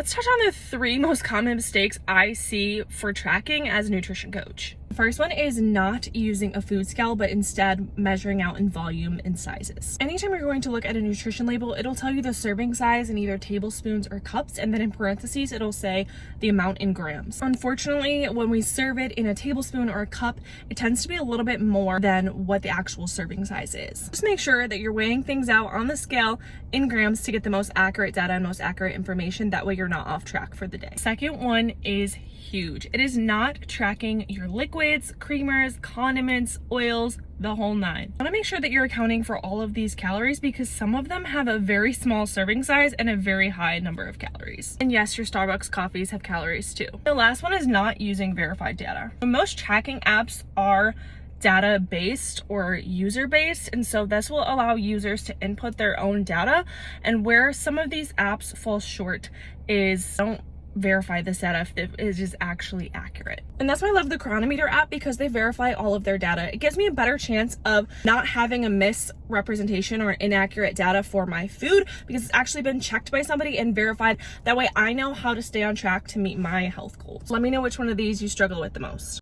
Let's touch on the 3 most common mistakes I see for tracking as a nutrition coach. The first one is not using a food scale, but instead measuring out in volume and sizes. Anytime you're going to look at a nutrition label, it'll tell you the serving size in either tablespoons or cups, and then in parentheses, it'll say the amount in grams. Unfortunately, when we serve it in a tablespoon or a cup, it tends to be a little bit more than what the actual serving size is. Just make sure that you're weighing things out on the scale in grams to get the most accurate data and most accurate information. That way you're not off track for the day. Second one is huge. It is not tracking your liquids, creamers, condiments, oils, the whole 9. I want to make sure that you're accounting for all of these calories because some of them have a very small serving size and a very high number of calories. And yes, your Starbucks coffees have calories too. The last one is not using verified data. Most tracking apps are data based or user based, and so this will allow users to input their own data. And where some of these apps fall short is don't verify this data if it is actually accurate. And that's why I love the Chronometer app, because they verify all of their data. It gives me a better chance of not having a misrepresentation or inaccurate data for my food because it's actually been checked by somebody and verified. That way I know how to stay on track to meet my health goals. Let me know which one of these you struggle with the most.